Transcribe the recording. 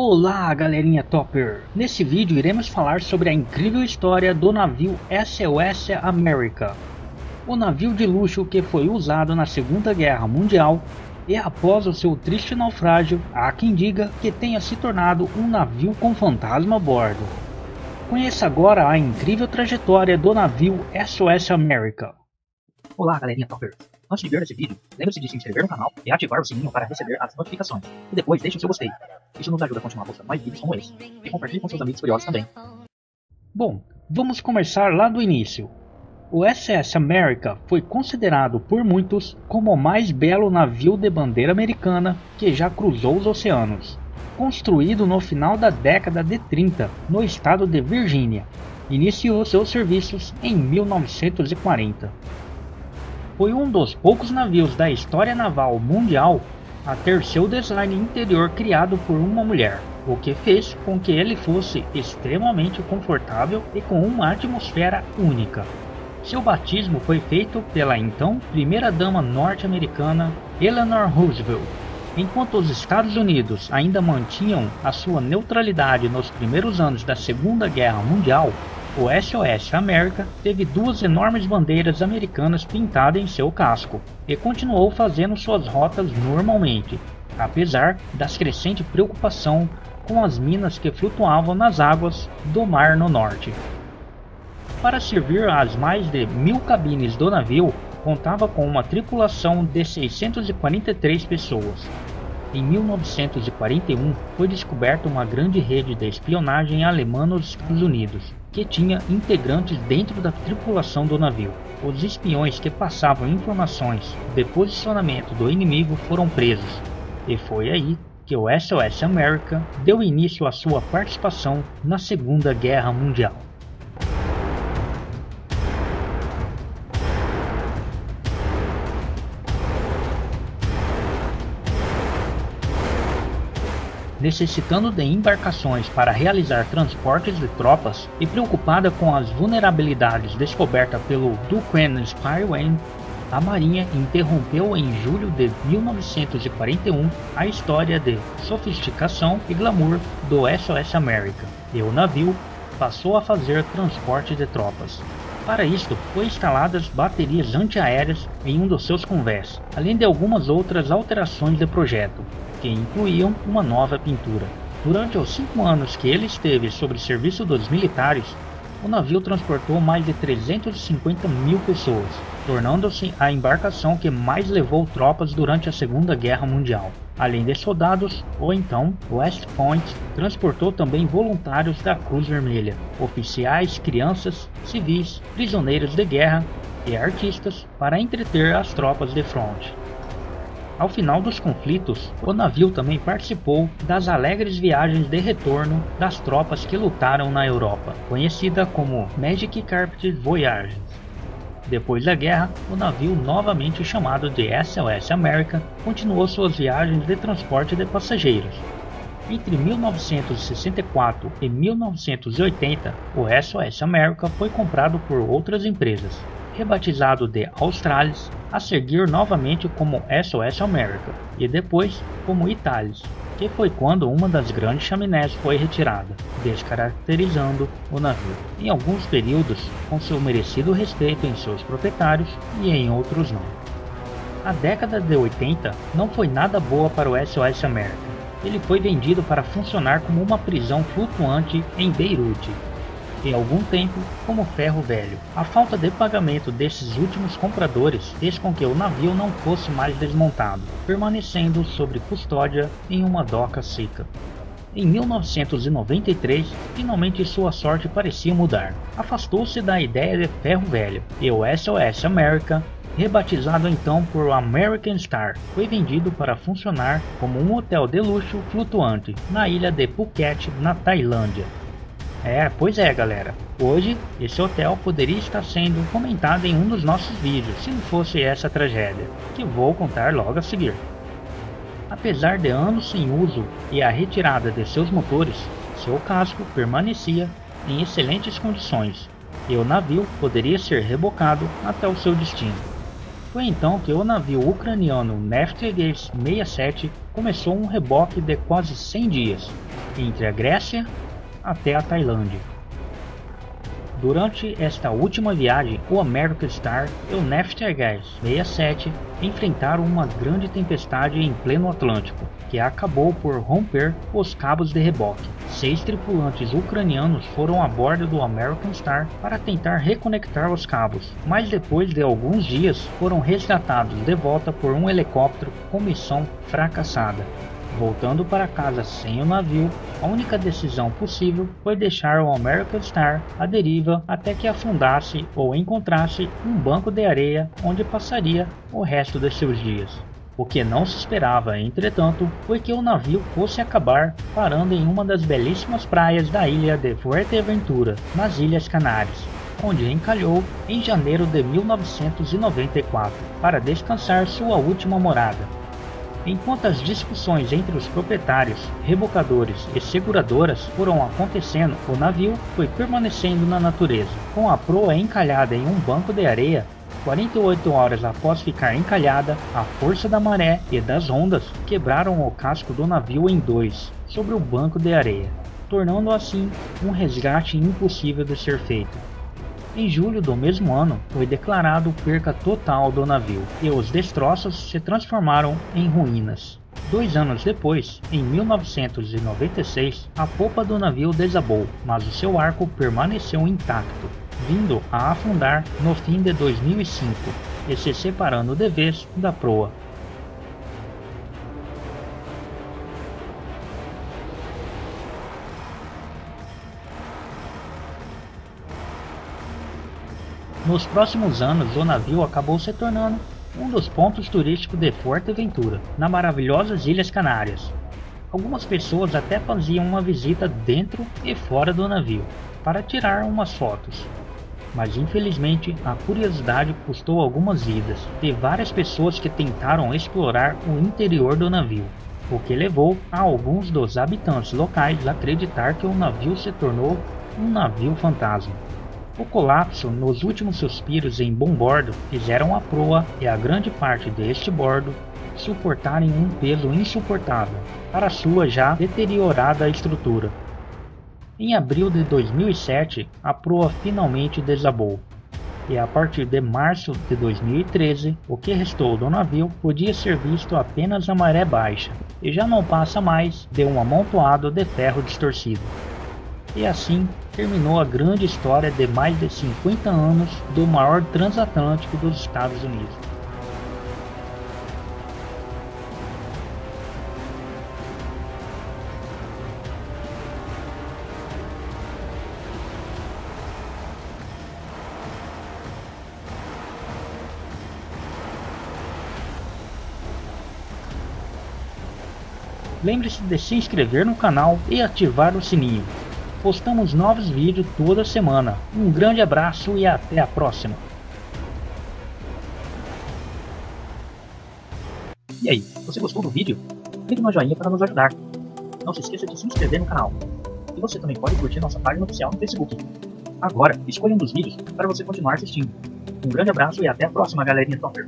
Olá galerinha topper! Nesse vídeo iremos falar sobre a incrível história do navio SOS America. O navio de luxo que foi usado na Segunda Guerra Mundial e após o seu triste naufrágio, há quem diga que tenha se tornado um navio com fantasma a bordo. Conheça agora a incrível trajetória do navio SOS America. Olá galerinha topper! Antes de ver esse vídeo, lembre-se de se inscrever no canal e ativar o sininho para receber as notificações. E depois deixe o seu gostei. Isso nos ajuda a continuar postando mais vídeos como esse. E compartilhe com seus amigos curiosos também. Bom, vamos começar lá do início. O SS America foi considerado por muitos como o mais belo navio de bandeira americana que já cruzou os oceanos. Construído no final da década de 30 no estado de Virgínia, iniciou seus serviços em 1940. Foi um dos poucos navios da história naval mundial a ter seu design interior criado por uma mulher, o que fez com que ele fosse extremamente confortável e com uma atmosfera única. Seu batismo foi feito pela então primeira-dama norte-americana Eleanor Roosevelt. Enquanto os Estados Unidos ainda mantinham a sua neutralidade nos primeiros anos da Segunda Guerra Mundial, o SOS America teve duas enormes bandeiras americanas pintadas em seu casco e continuou fazendo suas rotas normalmente, apesar das crescente preocupação com as minas que flutuavam nas águas do Mar no Norte. Para servir às mais de 1000 cabines do navio, contava com uma tripulação de 643 pessoas. Em 1941, foi descoberta uma grande rede de espionagem alemã nos Estados Unidos, que tinha integrantes dentro da tripulação do navio. Os espiões que passavam informações de posicionamento do inimigo foram presos, e foi aí que o SOS America deu início à sua participação na Segunda Guerra Mundial. Necessitando de embarcações para realizar transportes de tropas e preocupada com as vulnerabilidades descobertas pelo Duquesne Spyway, a Marinha interrompeu em julho de 1941 a história de sofisticação e glamour do SOS America, e o navio passou a fazer transporte de tropas. Para isto, foi instaladas baterias antiaéreas em um dos seus convés, além de algumas outras alterações de projeto, que incluíam uma nova pintura. Durante os 5 anos que ele esteve sob serviço dos militares, o navio transportou mais de 350 mil pessoas, tornando-se a embarcação que mais levou tropas durante a Segunda Guerra Mundial. Além de soldados, o então West Point transportou também voluntários da Cruz Vermelha, oficiais, crianças, civis, prisioneiros de guerra e artistas para entreter as tropas de fronte. Ao final dos conflitos, o navio também participou das alegres viagens de retorno das tropas que lutaram na Europa, conhecida como Magic Carpet Voyages. Depois da guerra, o navio, novamente chamado de SOS America, continuou suas viagens de transporte de passageiros. Entre 1964 e 1980, o SOS America foi comprado por outras empresas, rebatizado de Australis, a seguir novamente como SOS America e depois como Italis, que foi quando uma das grandes chaminés foi retirada, descaracterizando o navio, em alguns períodos com seu merecido respeito em seus proprietários e em outros não. A década de 80 não foi nada boa para o SOS America. Ele foi vendido para funcionar como uma prisão flutuante em Beirute, e algum tempo como ferro velho. A falta de pagamento desses últimos compradores fez com que o navio não fosse mais desmontado, permanecendo sob custódia em uma doca seca. Em 1993, finalmente sua sorte parecia mudar. Afastou-se da ideia de ferro velho, e o SOS America, rebatizado então por American Star, foi vendido para funcionar como um hotel de luxo flutuante na ilha de Phuket, na Tailândia. Pois é galera, hoje esse hotel poderia estar sendo comentado em um dos nossos vídeos se não fosse essa tragédia, que vou contar logo a seguir. Apesar de anos sem uso e a retirada de seus motores, seu casco permanecia em excelentes condições e o navio poderia ser rebocado até o seu destino. Foi então que o navio ucraniano Neftegaz 67 começou um reboque de quase 100 dias, entre a Grécia até a Tailândia. Durante esta última viagem, o American Star e o Nefertiti 67 enfrentaram uma grande tempestade em pleno Atlântico, que acabou por romper os cabos de reboque. 6 tripulantes ucranianos foram a bordo do American Star para tentar reconectar os cabos, mas depois de alguns dias foram resgatados de volta por um helicóptero com missão fracassada. Voltando para casa sem o navio, a única decisão possível foi deixar o American Star à deriva até que afundasse ou encontrasse um banco de areia onde passaria o resto de seus dias. O que não se esperava, entretanto, foi que o navio fosse acabar parando em uma das belíssimas praias da ilha de Fuerteventura, nas Ilhas Canárias, onde encalhou em janeiro de 1994 para descansar sua última morada. Enquanto as discussões entre os proprietários, rebocadores e seguradoras foram acontecendo, o navio foi permanecendo na natureza, com a proa encalhada em um banco de areia. 48 horas após ficar encalhada, a força da maré e das ondas quebraram o casco do navio em dois sobre o banco de areia, tornando assim um resgate impossível de ser feito. Em julho do mesmo ano, foi declarado perca total do navio, e os destroços se transformaram em ruínas. 2 anos depois, em 1996, a popa do navio desabou, mas o seu arco permaneceu intacto, vindo a afundar no fim de 2005, e se separando de vez da proa. Nos próximos anos, o navio acabou se tornando um dos pontos turísticos de Fuerteventura, nas maravilhosas Ilhas Canárias. Algumas pessoas até faziam uma visita dentro e fora do navio, para tirar umas fotos. Mas infelizmente, a curiosidade custou algumas vidas, e várias pessoas que tentaram explorar o interior do navio, o que levou a alguns dos habitantes locais a acreditar que o navio se tornou um navio fantasma. O colapso nos últimos suspiros em bom bordo fizeram a proa e a grande parte deste bordo suportarem um peso insuportável para sua já deteriorada estrutura. Em abril de 2007, a proa finalmente desabou, e a partir de março de 2013, o que restou do navio podia ser visto apenas a maré baixa, e já não passa mais de um amontoado de ferro distorcido. E assim terminou a grande história de mais de 50 anos do maior transatlântico dos Estados Unidos. Lembre-se de se inscrever no canal e ativar o sininho. Postamos novos vídeos toda semana. Um grande abraço e até a próxima. E aí, você gostou do vídeo? Clique no joinha para nos ajudar. Não se esqueça de se inscrever no canal. E você também pode curtir nossa página oficial no Facebook. Agora, escolha um dos vídeos para você continuar assistindo. Um grande abraço e até a próxima, galerinha topper!